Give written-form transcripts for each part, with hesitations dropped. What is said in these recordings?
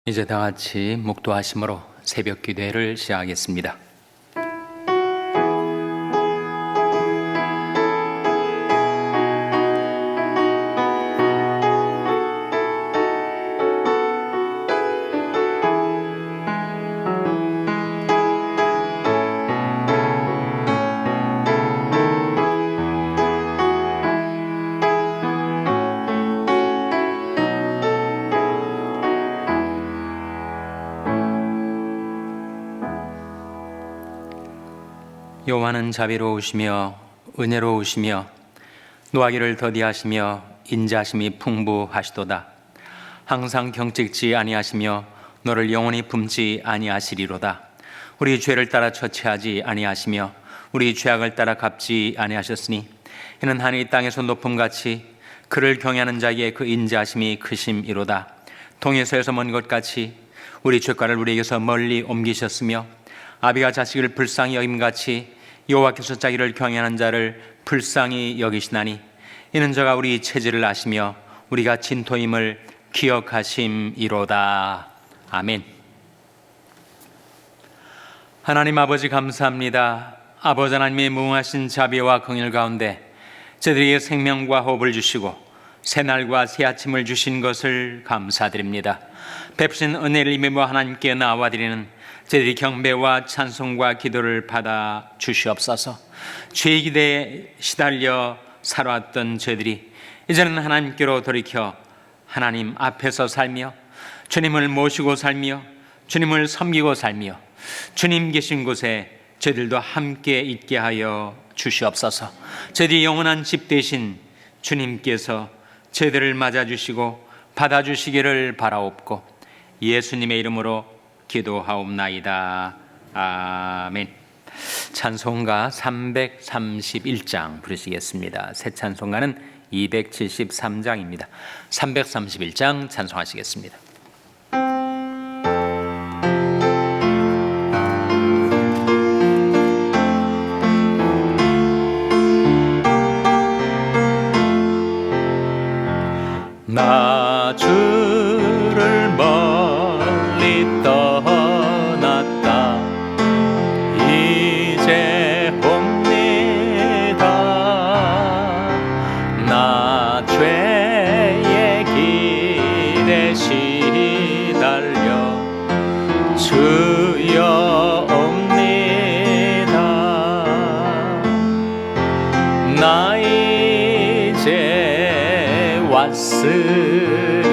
이제 다 같이 묵도하심으로 새벽 기도회를 시작하겠습니다. 여호와는 자비로우시며 은혜로우시며 노하기를 더디하시며 인자하심이 풍부하시도다. 항상 경찍지 아니하시며 너를 영원히 품지 아니하시리로다. 우리 죄를 따라 처치하지 아니하시며 우리 죄악을 따라 갚지 아니하셨으니 이는 하늘이 땅에서 높음같이 그를 경외하는 자에게 그 인자하심이 크심이로다. 동에서에서 먼 것 같이 우리 죄가를 우리에게서 멀리 옮기셨으며 아비가 자식을 불쌍히 여김같이 여호와께서 자기를 경외하는 자를 불쌍히 여기시나니 이는 저가 우리 체질을 아시며 우리가 진토임을 기억하심이로다. 아멘. 하나님 아버지 감사합니다. 아버지 하나님의 무궁하신 자비와 긍휼 가운데 저희들에게 생명과 호흡을 주시고 새날과 새 아침을 주신 것을 감사드립니다. 베푸신 은혜를 힘입어 하나님께 나와드리는 저희들이 경배와 찬송과 기도를 받아 주시옵소서. 죄의 기대에 시달려 살아왔던 저희들이 이제는 하나님께로 돌이켜 하나님 앞에서 살며 주님을 모시고 살며 주님을 섬기고 살며 주님 계신 곳에 저희들도 함께 있게 하여 주시옵소서. 저희들이 영원한 집 되신 주님께서 저희들을 맞아주시고 받아주시기를 바라옵고 예수님의 이름으로 기도하옵나이다. 아멘. 찬송가 331장 부르시겠습니다. 새 찬송가는 273장입니다. 331장 찬송하시겠습니다. 나 주를 멀리 떠났다 이제 옵니다. 나 죄의 길에 시달려 주여 옵니다. 나 이제 왔으니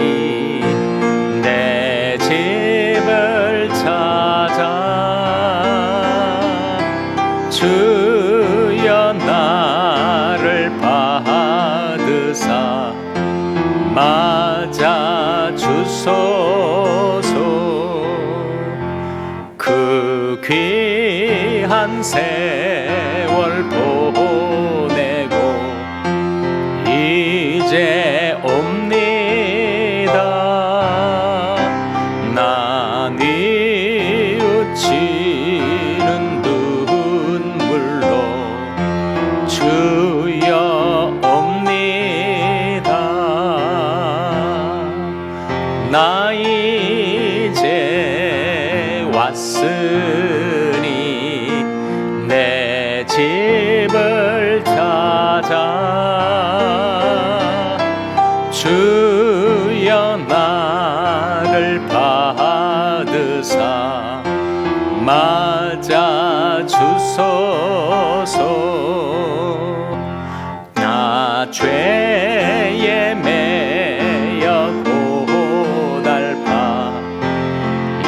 내 집을 찾아 주여 나를 받으사 맞아 주소서. 그 귀한 세월 보내고 이제 옵니다. 나 뉘우치는 눈물로 주여 옵니다. 나 이제 왔으니 내 집을 찾아 주여 나를 받으사 맞아 주소서. 나 죄에 매여 고달파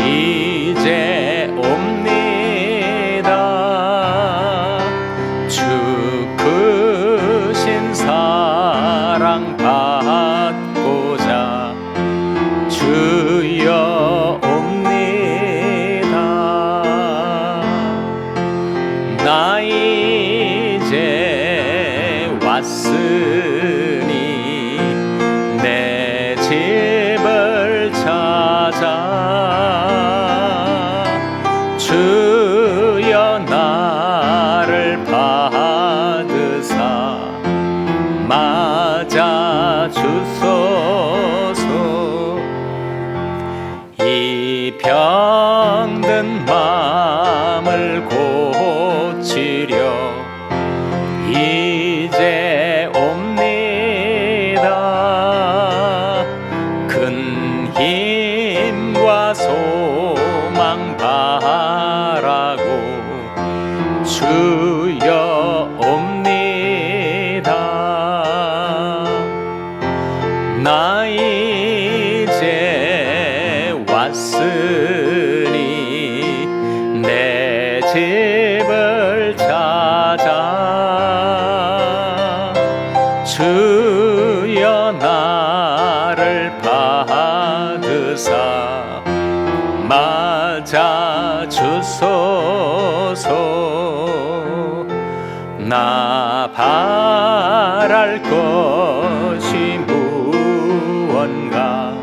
이제 옵니다. 주 크신 사랑 받고자 주여 옵니다. 나 이제 왔으니 내 집을 찾아 주여 나를 받으사 맞아 주소서. 이 나 이제 왔으니 내 집을 찾아 주여 나를 받으사 맞아 주소서. 나 바랄 것이 무언가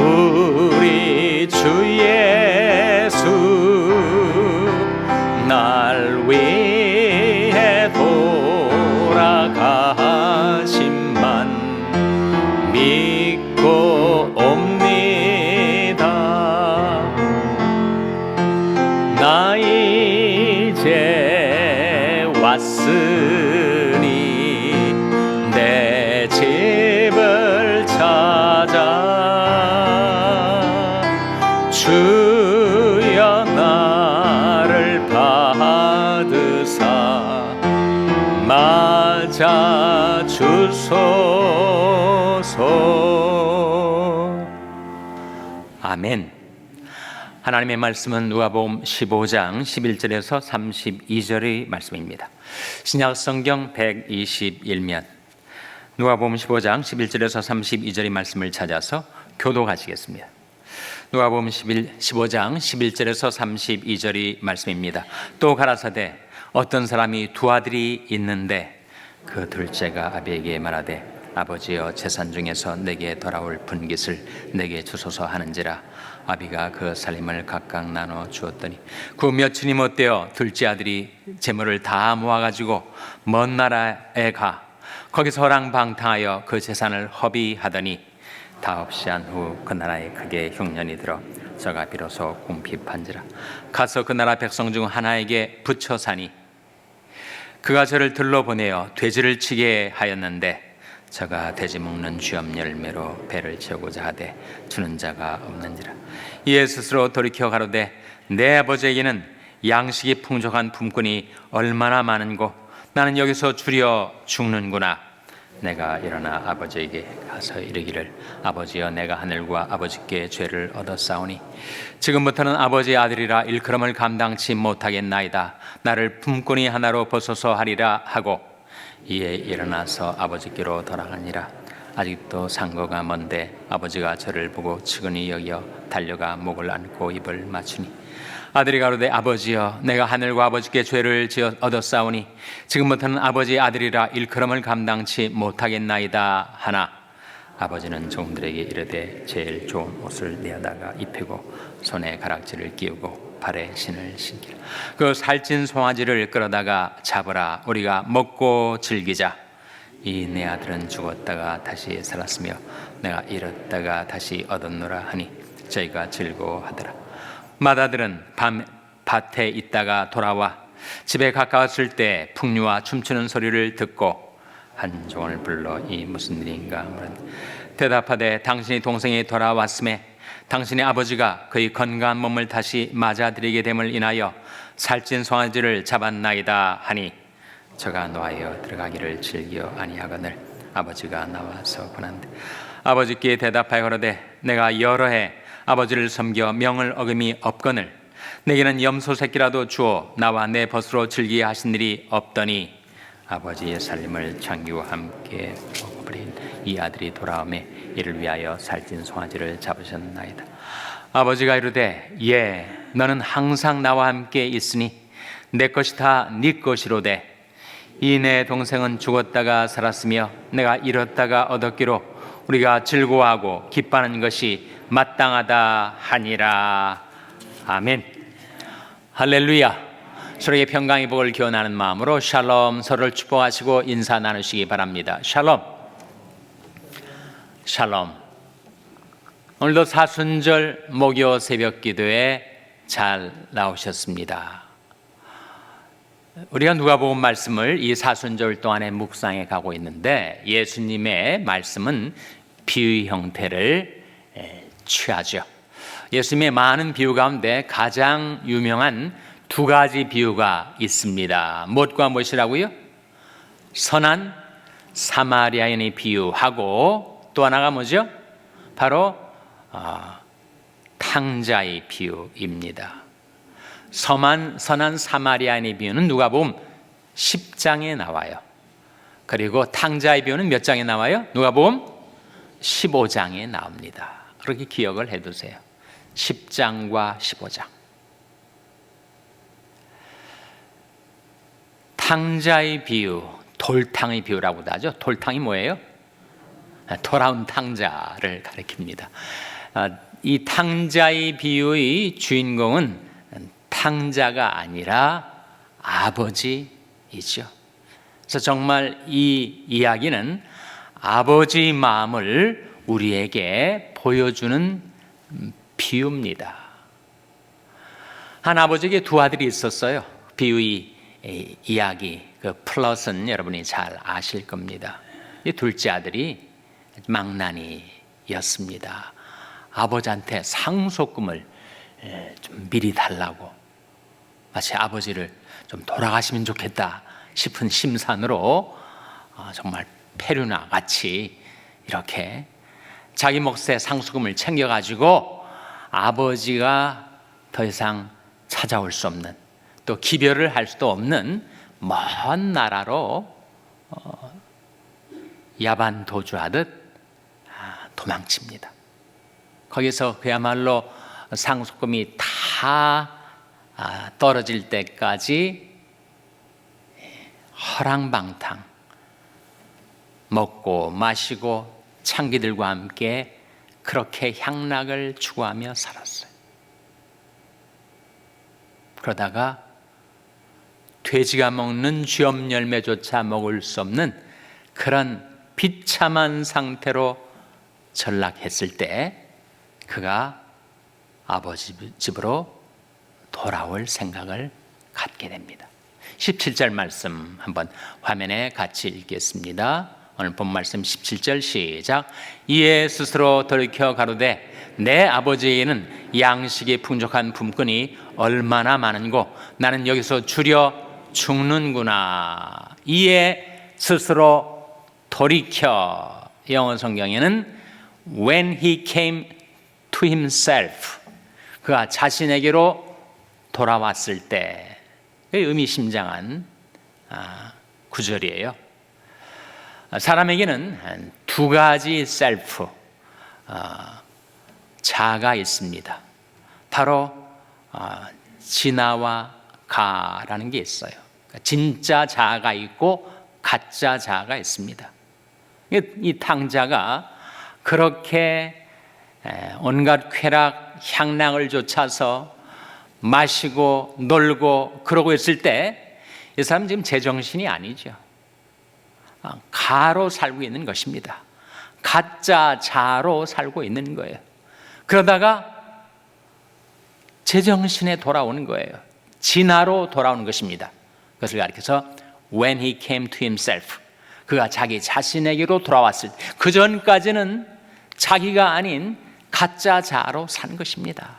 우리 주 예수 날 위해 돌아가심만 믿고 옵니다. 나 이제 왔으니 내 집을 찾아 주여 나를 받으사 맞아 주소서. 아멘. 하나님의 말씀은 누가복음 15장 11절에서 32절의 말씀입니다. 신약 성경 121면 누가복음 15장 11절에서 32절의 말씀을 찾아서 교독하시겠습니다. 누가복음 15장 11절에서 32절의 말씀입니다. 또 가라사대 어떤 사람이 두 아들이 있는데 그 둘째가 아비에게 말하되 아버지여 재산 중에서 내게 돌아올 분깃을 내게 주소서 하는지라. 아비가 그 살림을 각각 나눠 주었더니 그 며칠이 못되어 둘째 아들이 재물을 다 모아가지고 먼 나라에 가 거기서 허랑방탕하여 그 재산을 허비하더니 다 없이 한 후 그 나라에 크게 흉년이 들어 저가 비로소 궁핍한지라. 가서 그 나라 백성 중 하나에게 붙여 사니 그가 저를 들러보내어 돼지를 치게 하였는데 저가 돼지 먹는 쥐엄 열매로 배를 채우고자 하되 주는 자가 없는지라. 이에 스스로 돌이켜 가로되 내 아버지에게는 양식이 풍족한 품꾼이 얼마나 많은고 나는 여기서 줄여 죽는구나. 내가 일어나 아버지에게 가서 이르기를 아버지여 내가 하늘과 아버지께 죄를 얻었사오니 지금부터는 아버지의 아들이라 일컬음을 감당치 못하겠나이다. 나를 품꾼이 하나로 벗어서 하리라 하고 이에 일어나서 아버지께로 돌아가니라. 아직도 상거가 먼데 아버지가 저를 보고 측은히 여겨 달려가 목을 안고 입을 맞추니 아들이 가로되 아버지여 내가 하늘과 아버지께 죄를 지어 얻었사오니 지금부터는 아버지의 아들이라 일컬음을 감당치 못하겠나이다 하나 아버지는 종들에게 이르되 제일 좋은 옷을 내어다가 입히고 손에 가락지를 끼우고 발에 신을 신기라. 그 살찐 송아지를 끌어다가 잡으라. 우리가 먹고 즐기자. 이 내 아들은 죽었다가 다시 살았으며 내가 잃었다가 다시 얻었노라 하니 저희가 즐거워하더라. 맏아들은 밭에 있다가 돌아와 집에 가까웠을 때 풍류와 춤추는 소리를 듣고 한 종을 불러 이 무슨 일인가 물은 대답하되 당신이 동생이 돌아왔음에 당신의 아버지가 그의 건강한 몸을 다시 맞아들이게 됨을 인하여 살찐 송아지를 잡았나이다 하니 저가 노하여 들어가기를 즐겨 아니하거늘 아버지가 나와서 보난데 아버지께 대답하여 가로되 내가 여러 해 아버지를 섬겨 명을 어김이 없거늘 내게는 염소 새끼라도 주어 나와 내 벗으로 즐기게 하신 일이 없더니 아버지의 살림을 창기와 함께 먹어버린 이 아들이 돌아오매 이를 위하여 살찐 송아지를 잡으셨나이다. 아버지가 이르되 예 너는 항상 나와 함께 있으니 내 것이 다 네 것이로되 이 내 동생은 죽었다가 살았으며 내가 잃었다가 얻었기로 우리가 즐거워하고 기뻐하는 것이 마땅하다 하니라. 아멘. 할렐루야. 서로에게 평강의 복을 기원하는 마음으로 샬롬 서로를 축복하시고 인사 나누시기 바랍니다. 샬롬. 샬롬. 오늘도 사순절 목요 새벽 기도에 잘 나오셨습니다. 우리가 누가복음 말씀을 이 사순절 동안에 묵상해 가고 있는데 예수님의 말씀은 비유 형태를 취하죠. 예수님의 많은 비유 가운데 가장 유명한 두 가지 비유가 있습니다. 무엇과 무엇이라고요? 선한 사마리아인의 비유하고 또 하나가 뭐죠? 바로 탕자의 비유입니다. 선한 사마리아인의 비유는 누가복음 10장에 나와요. 그리고 탕자의 비유는 몇 장에 나와요? 누가복음 15장에 나옵니다. 그렇게 기억을 해두세요. 10장과 15장. 탕자의 비유, 돌탕의 비유라고도 하죠. 돌탕이 뭐예요? 돌아온 탕자를 가리킵니다. 이 탕자의 비유의 주인공은 탕자가 아니라 아버지이죠. 그래서 정말 이 이야기는 아버지의 마음을 우리에게 보여주는 비유입니다. 한 아버지에게 두 아들이 있었어요. 비유의 이야기, 그 플롯은 여러분이 잘 아실 겁니다. 이 둘째 아들이 망나니였습니다. 아버지한테 상속금을 좀 미리 달라고, 마치 아버지를 좀 돌아가시면 좋겠다 싶은 심산으로 정말 페류나 같이 이렇게 자기 몫의 상속금을 챙겨가지고 아버지가 더 이상 찾아올 수 없는, 또 기별을 할 수도 없는 먼 나라로 야반 도주하듯 도망칩니다. 거기서 그야말로 상속금이 다 떨어질 때까지 허랑방탕 먹고 마시고 창기들과 함께 그렇게 향락을 추구하며 살았어요. 그러다가 돼지가 먹는 쥐엄 열매조차 먹을 수 없는 그런 비참한 상태로 전락했을 때 그가 아버지 집으로 돌아올 생각을 갖게 됩니다. 17절 말씀 한번 화면에 같이 읽겠습니다. 오늘 본 말씀 17절 시작. 이에 스스로 돌이켜 가로되 내 아버지에게는 양식이 풍족한 품꾼이 얼마나 많은고 나는 여기서 주려 죽는구나. 이에 스스로 돌이켜, 영어 성경에는 when he came to himself, 그가 자신에게로 돌아왔을 때, 의미심장한 구절이에요. 사람에게는 두 가지 셀프, 자가 있습니다. 바로 진아와 가라는 게 있어요. 진짜 자아가 있고 가짜 자아가 있습니다. 이 탕자가 그렇게 온갖 쾌락 향락을 좇아서 마시고 놀고 그러고 있을 때 이 사람은 지금 제정신이 아니죠. 가로 살고 있는 것입니다. 가짜 자로 살고 있는 거예요. 그러다가 제정신에 돌아오는 거예요. 진화로 돌아오는 것입니다. 그것을 가리켜서 when he came to himself, 그가 자기 자신에게로 돌아왔을 때, 그 전까지는 자기가 아닌 가짜 자로 산 것입니다.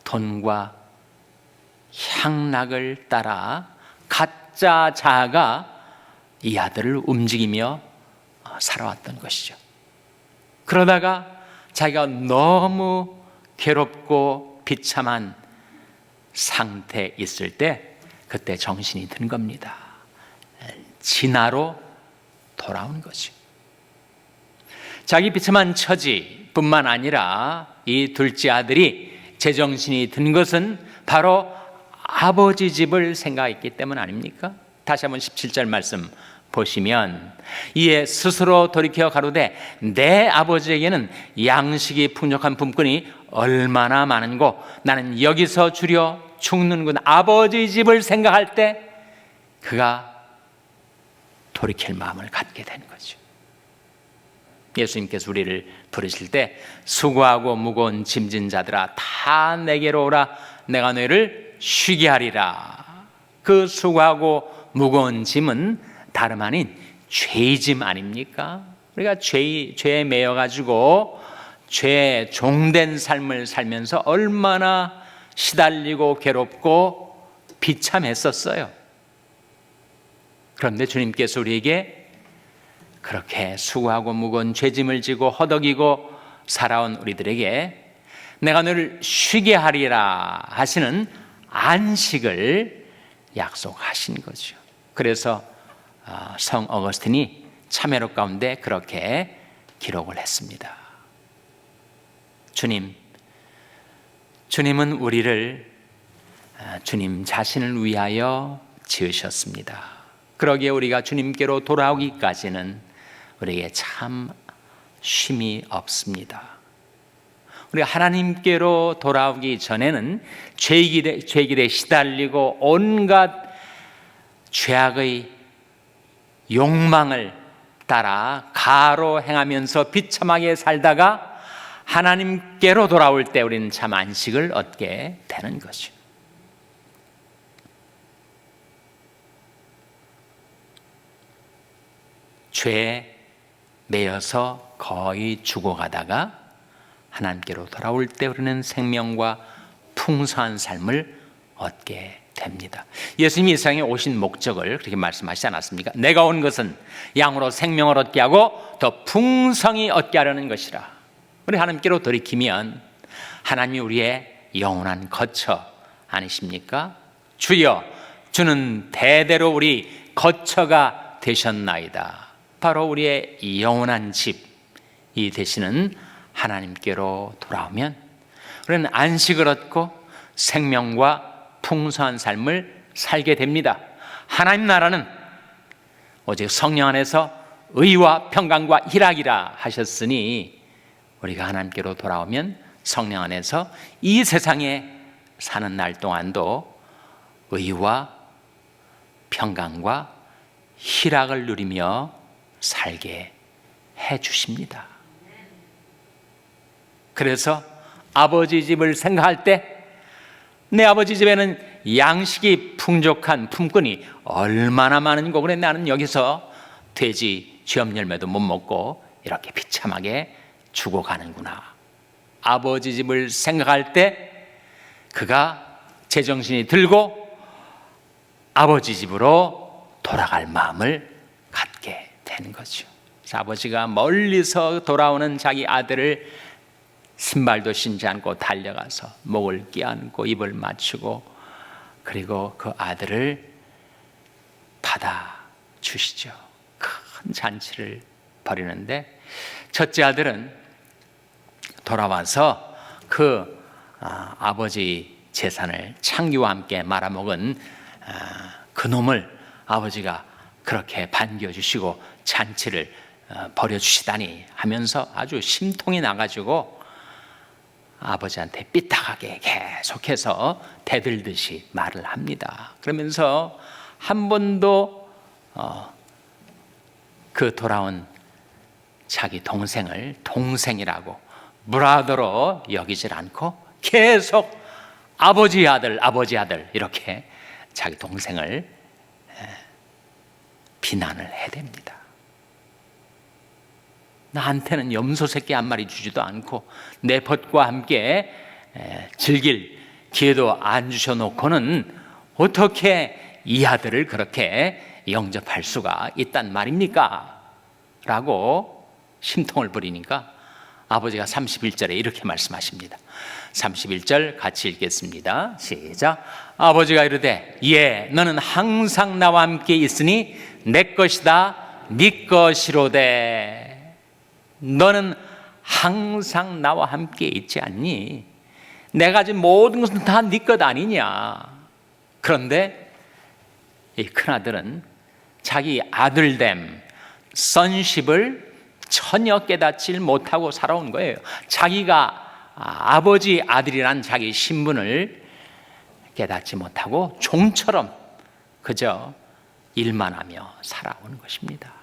돈과 향락을 따라 가짜 자가 이 아들을 움직이며 살아왔던 것이죠. 그러다가 자기가 너무 괴롭고 비참한 상태에 있을 때 그때 정신이 든 겁니다. 진화로 돌아온 거죠. 자기 비참한 처지뿐만 아니라 이 둘째 아들이 제정신이 든 것은 바로 아버지 집을 생각했기 때문 아닙니까? 다시 한번 17절 말씀 보시면 이에 스스로 돌이켜 가로되 내 아버지에게는 양식이 풍족한 품꾼이 얼마나 많은고 나는 여기서 주려 죽는군. 아버지 집을 생각할 때 그가 돌이킬 마음을 갖게 되는 거죠. 예수님께서 우리를 부르실 때 수고하고 무거운 짐진 자들아 다 내게로 오라 내가 너희를 쉬게 하리라. 그 수고하고 무거운 짐은 다름 아닌 죄의 짐 아닙니까? 우리가 죄에 매여가지고 죄에 종된 삶을 살면서 얼마나 시달리고 괴롭고 비참했었어요. 그런데 주님께서 우리에게 그렇게 수고하고 무거운 죄짐을 지고 허덕이고 살아온 우리들에게 내가 너를 쉬게 하리라 하시는 안식을 약속하신 거죠. 그래서 성 어거스틴이 참회록 가운데 그렇게 기록을 했습니다. 주님은 우리를 주님 자신을 위하여 지으셨습니다. 그러기에 우리가 주님께로 돌아오기까지는 우리에게 참 쉼이 없습니다. 우리가 하나님께로 돌아오기 전에는 죄길에 시달리고 온갖 죄악의 욕망을 따라 가로 행하면서 비참하게 살다가 하나님께로 돌아올 때 우리는 참 안식을 얻게 되는 것이죠. 죄에 매여서 거의 죽어가다가 하나님께로 돌아올 때 우리는 생명과 풍성한 삶을 얻게 됩니다. 예수님이 이 세상에 오신 목적을 그렇게 말씀하시지 않았습니까? 내가 온 것은 양으로 생명을 얻게 하고 더 풍성히 얻게 하려는 것이라. 우리 하나님께로 돌이키면 하나님이 우리의 영원한 거처 아니십니까? 주여, 주는 대대로 우리 거처가 되셨나이다. 바로 우리의 영원한 집이 되시는 하나님께로 돌아오면 우리는 안식을 얻고 생명과 풍성한 삶을 살게 됩니다. 하나님 나라는 오직 성령 안에서 의와 평강과 희락이라 하셨으니 우리가 하나님께로 돌아오면 성령 안에서 이 세상에 사는 날 동안도 의와 평강과 희락을 누리며 살게 해 주십니다. 그래서 아버지 집을 생각할 때 내 아버지 집에는 양식이 풍족한 품꾼이 얼마나 많은고, 그래 나는 여기서 돼지 쥐엄 열매도 못 먹고 이렇게 비참하게 죽어가는구나. 아버지 집을 생각할 때 그가 제정신이 들고 아버지 집으로 돌아갈 마음을 갖게 되는 거죠. 그래서 아버지가 멀리서 돌아오는 자기 아들을 신발도 신지 않고 달려가서 목을 끼안고 입을 맞추고 그리고 그 아들을 받아 주시죠. 큰 잔치를 벌이는데 첫째 아들은 돌아와서 그 아버지 재산을 창기와 함께 말아먹은 그 놈을 아버지가 그렇게 반겨주시고 잔치를 벌여주시다니 하면서 아주 심통이 나가지고 아버지한테 삐딱하게 계속해서 대들듯이 말을 합니다. 그러면서 한 번도 그 돌아온 자기 동생을 동생이라고 브라더로 여기질 않고 계속 아버지 아들 이렇게 자기 동생을 비난을 해댑니다. 나한테는 염소 새끼 한 마리 주지도 않고 내 벗과 함께 즐길 기회도 안 주셔놓고는 어떻게 이 아들을 그렇게 영접할 수가 있단 말입니까? 라고 심통을 부리니까 아버지가 31절에 이렇게 말씀하십니다. 31절 같이 읽겠습니다. 시작. 아버지가 이르되 예, 너는 항상 나와 함께 있으니 내 것이다 네 것이로되. 너는 항상 나와 함께 있지 않니? 내가 가진 모든 것은 다 네 것 아니냐? 그런데 이 큰아들은 자기 아들됨, 선십을 전혀 깨닫지 못하고 살아온 거예요. 자기가 아버지 아들이란 자기 신분을 깨닫지 못하고 종처럼 그저 일만 하며 살아온 것입니다.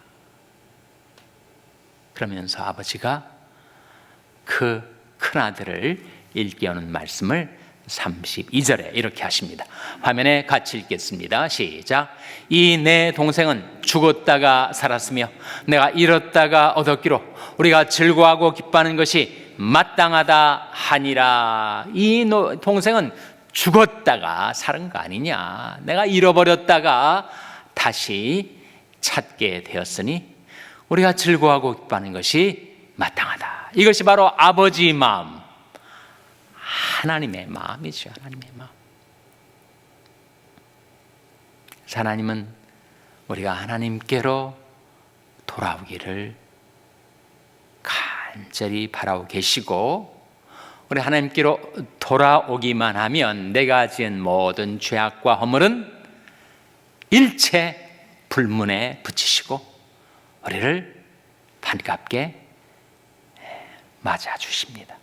그러면서 아버지가 그 큰아들을 일깨우는 말씀을 32절에 이렇게 하십니다. 화면에 같이 읽겠습니다. 시작. 이 내 동생은 죽었다가 살았으며 내가 잃었다가 얻었기로 우리가 즐거워하고 기뻐하는 것이 마땅하다 하니라. 이 동생은 죽었다가 살은 거 아니냐? 내가 잃어버렸다가 다시 찾게 되었으니 우리가 즐거워하고 기뻐하는 것이 마땅하다. 이것이 바로 아버지의 마음, 하나님의 마음이죠. 하나님의 마음. 하나님은 우리가 하나님께로 돌아오기를 간절히 바라고 계시고, 우리 하나님께로 돌아오기만 하면 내가 지은 모든 죄악과 허물은 일체 불문에 붙이시고 우리를 반갑게 맞아 주십니다.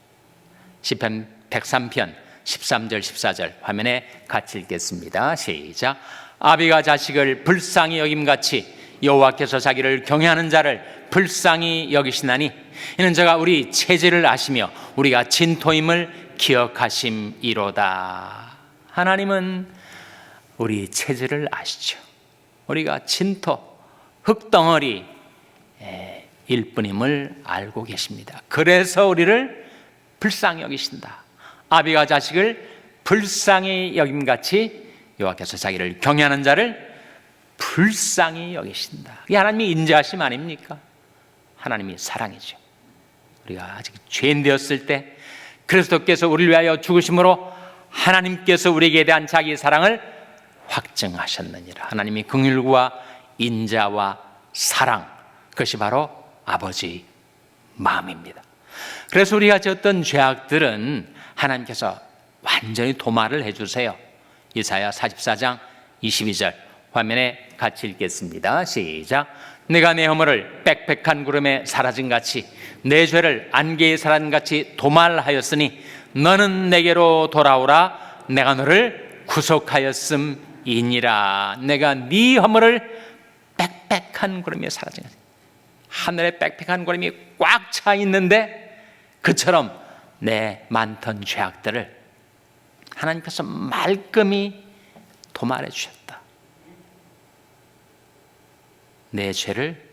시편 103편 13절 14절 화면에 같이 읽겠습니다. 시작. 아비가 자식을 불쌍히 여김같이 여호와께서 자기를 경외하는 자를 불쌍히 여기시나니 이는 저가 우리 체질을 아시며 우리가 진토임을 기억하심이로다. 하나님은 우리 체질을 아시죠. 우리가 진토, 흙덩어리 일뿐임을 알고 계십니다. 그래서 우리를 불쌍히 여기신다. 아비가 자식을 불쌍히 여김같이 여호와께서 자기를 경외하는 자를 불쌍히 여기신다. 이게 하나님의 인자하심 아닙니까? 하나님이 사랑이죠. 우리가 아직 죄인 되었을 때 그리스도께서 우리를 위하여 죽으심으로 하나님께서 우리에게 대한 자기 사랑을 확증하셨느니라. 하나님이 긍휼과 인자와 사랑, 그것이 바로 아버지 마음입니다. 그래서 우리가 지었던 죄악들은 하나님께서 완전히 도말을 해주세요. 이사야 44장 22절 화면에 같이 읽겠습니다. 시작. 내가 내 허물을 빽빽한 구름에 사라짐같이 내 죄를 안개에 사라짐같이 도말하였으니 너는 내게로 돌아오라. 내가 너를 구속하였음이니라. 내가 네 허물을 빽빽한 구름에 사라짐같이, 하늘에 빽빽한 구름이 꽉 차 있는데 그처럼 내 많던 죄악들을 하나님께서 말끔히 도말해 주셨다. 내 죄를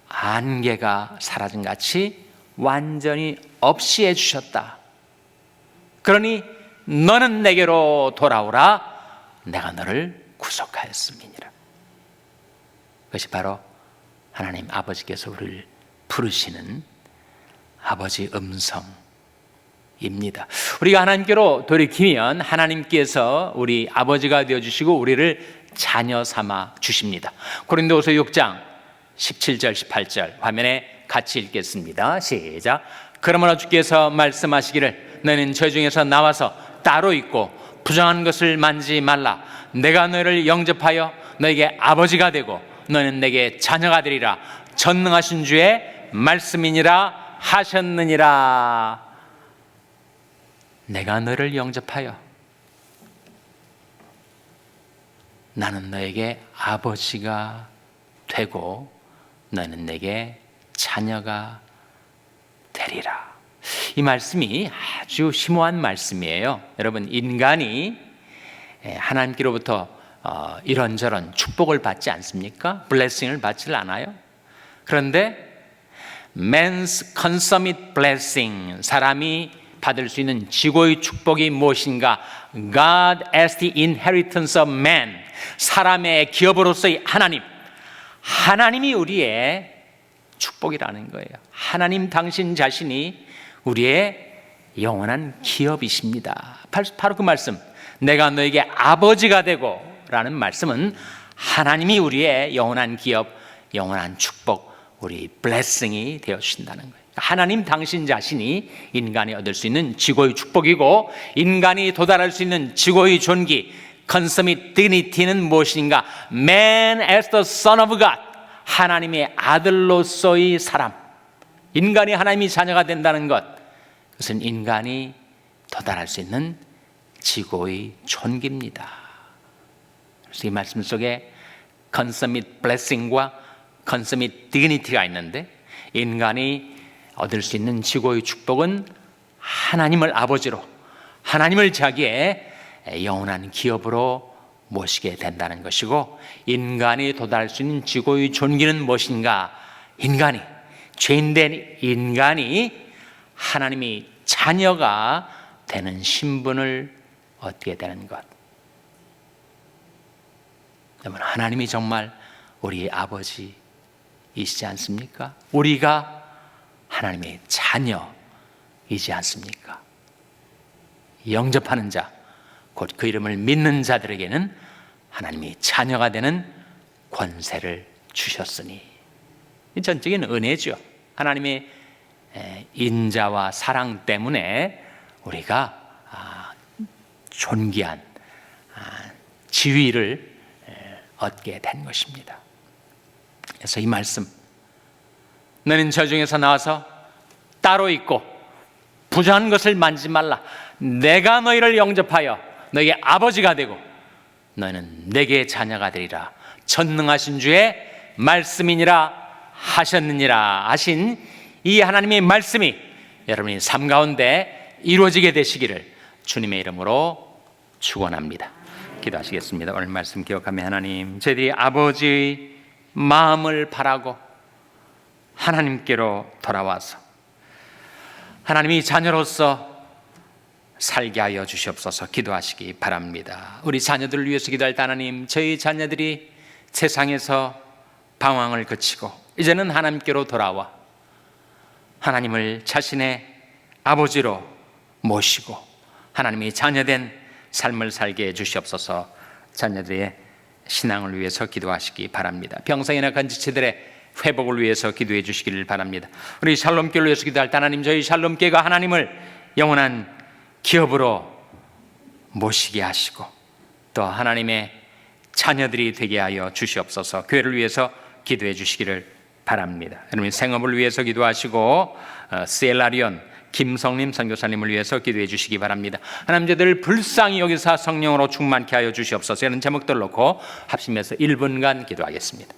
안개가 사라진 같이 완전히 없이 해주셨다. 그러니 너는 내게로 돌아오라. 내가 너를 구속하였음이니라. 그것이 바로 하나님 아버지께서 우리를 부르시는 아버지 음성입니다. 우리가 하나님께로 돌이키면 하나님께서 우리 아버지가 되어주시고 우리를 자녀 삼아 주십니다. 고린도후서 6장 17절 18절 화면에 같이 읽겠습니다. 시작. 그러므로 주께서 말씀하시기를 너는 죄 중에서 나와서 따로 있고 부정한 것을 만지지 말라. 내가 너를 영접하여 너에게 아버지가 되고 너는 내게 자녀가 되리라. 전능하신 주의 말씀이니라 하셨느니라. 내가 너를 영접하여 나는 너에게 아버지가 되고 너는 내게 자녀가 되리라. 이 말씀이 아주 심오한 말씀이에요. 여러분, 인간이 하나님께로부터 이런저런 축복을 받지 않습니까? 블레싱을 받지 않아요. 그런데 man's consummate blessing, 사람이 받을 수 있는 지고의 축복이 무엇인가? God as the inheritance of man, 사람의 기업으로서의 하나님, 하나님이 우리의 축복이라는 거예요. 하나님 당신 자신이 우리의 영원한 기업이십니다. 바로 그 말씀, 내가 너에게 아버지가 되고 라는 말씀은 하나님이 우리의 영원한 기업, 영원한 축복, 우리 블레싱이 되어주신다는 거예요. 하나님 당신 자신이 인간이 얻을 수 있는 지고의 축복이고, 인간이 도달할 수 있는 지고의 존귀, consummate dignity는 무엇인가? Man as the son of God, 하나님의 아들로서의 사람, 인간이 하나님의 자녀가 된다는 것, 그것은 인간이 도달할 수 있는 지고의 존귀입니다. 그래서 이 말씀 속에 consummate blessing과 consummate dignity가 있는데, 인간이 얻을 수 있는 지고의 축복은 하나님을 아버지로, 하나님을 자기의 영원한 기업으로 모시게 된다는 것이고, 인간이 도달할 수 있는 지고의 존귀는 무엇인가? 인간이, 죄인된 인간이 하나님이 자녀가 되는 신분을 얻게 되는 것. 여러분, 하나님이 정말 우리의 아버지이십니다. 자녀이시지 않습니까? 우리가 하나님의 자녀이지 않습니까? 영접하는 자, 곧 그 이름을 믿는 자들에게는 하나님이 자녀가 되는 권세를 주셨으니, 이 전적인 은혜죠. 하나님의 인자와 사랑 때문에 우리가 존귀한 지위를 얻게 된 것입니다. 그래서 이 말씀, 너는 저 중에서 나와서 따로 있고 부정한 것을 만지지 말라. 내가 너희를 영접하여 너희의 아버지가 되고 너희는 내게 자녀가 되리라. 전능하신 주의 말씀이니라 하셨느니라 하신 이 하나님의 말씀이 여러분의 삶 가운데 이루어지게 되시기를 주님의 이름으로 축원합니다. 기도하시겠습니다. 오늘 말씀 기억하며, 하나님, 저희들이 아버지의 마음을 바라고 하나님께로 돌아와서 하나님이 자녀로서 살게 하여 주시옵소서 기도하시기 바랍니다. 우리 자녀들을 위해서 기도할 때, 하나님, 저희 자녀들이 세상에서 방황을 거치고 이제는 하나님께로 돌아와 하나님을 자신의 아버지로 모시고 하나님이 자녀된 삶을 살게 해 주시옵소서. 자녀들의 신앙을 위해서 기도하시기 바랍니다. 병상이나 간지체들의 회복을 위해서 기도해 주시기를 바랍니다. 우리 샬롬교를 위해서 기도할 때, 하나님, 저희 샬롬교가 하나님을 영원한 기업으로 모시게 하시고 또 하나님의 자녀들이 되게 하여 주시옵소서. 교회를 위해서 기도해 주시기를 바랍니다. 여러분 생업을 위해서 기도하시고 셀라리온 김성림 선교사님을 위해서 기도해 주시기 바랍니다. 하나님, 저들 불쌍히 여기서 성령으로 충만케 하여 주시옵소서. 이런 제목들 놓고 합심해서 1분간 기도하겠습니다.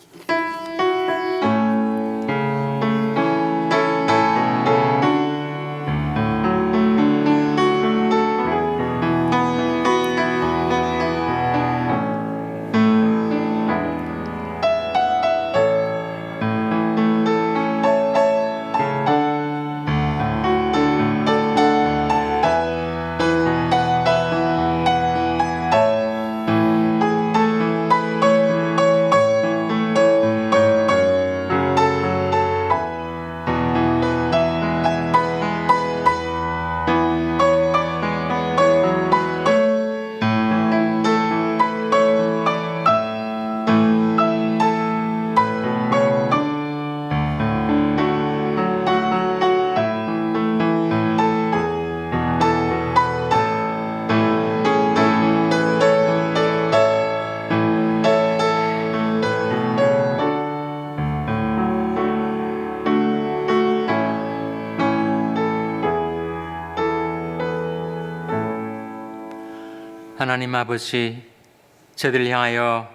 하나님 아버지, 저들을 향하여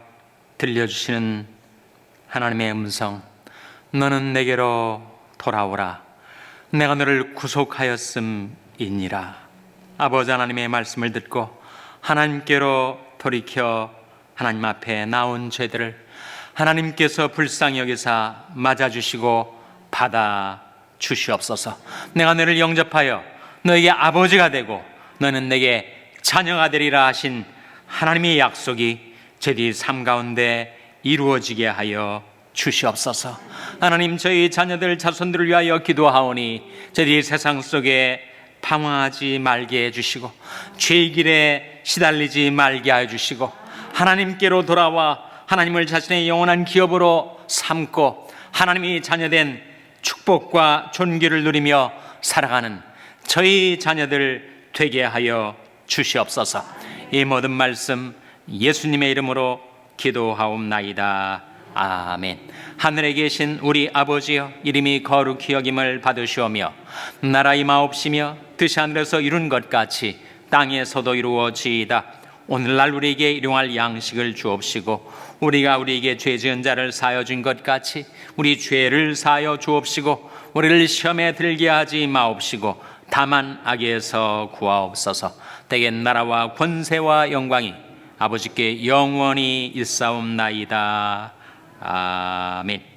들려주시는 하나님의 음성, 너는 내게로 돌아오라. 내가 너를 구속하였음이니라. 아버지 하나님의 말씀을 듣고 하나님께로 돌이켜 하나님 앞에 나온 죄들을 하나님께서 불쌍히 여기사 맞아주시고 받아 주시옵소서. 내가 너를 영접하여 너에게 아버지가 되고 너는 내게 자녀가 되리라 하신 하나님의 약속이 저희 삶 가운데 이루어지게 하여 주시옵소서. 하나님, 저희 자녀들 자손들을 위하여 기도하오니 저희 세상 속에 방황하지 말게 해주시고 죄의 길에 시달리지 말게 해주시고 하나님께로 돌아와 하나님을 자신의 영원한 기업으로 삼고 하나님이 자녀된 축복과 존귀를 누리며 살아가는 저희 자녀들 되게 하여 주시옵소서. 이 모든 말씀 예수님의 이름으로 기도하옵나이다. 아멘. 하늘에 계신 우리 아버지여, 이름이 거룩히 여김을 받으시오며 나라 임하옵시며 뜻이 하늘에서 이룬 것 같이 땅에서도 이루어지이다. 오늘날 우리에게 일용할 양식을 주옵시고 우리가 우리에게 죄 지은 자를 사하여 준 것 같이 우리 죄를 사하여 주옵시고 우리를 시험에 들게 하지 마옵시고 다만 악에서 구하옵소서. 대개 나라와 권세와 영광이 아버지께 영원히 일사옵나이다. 아멘.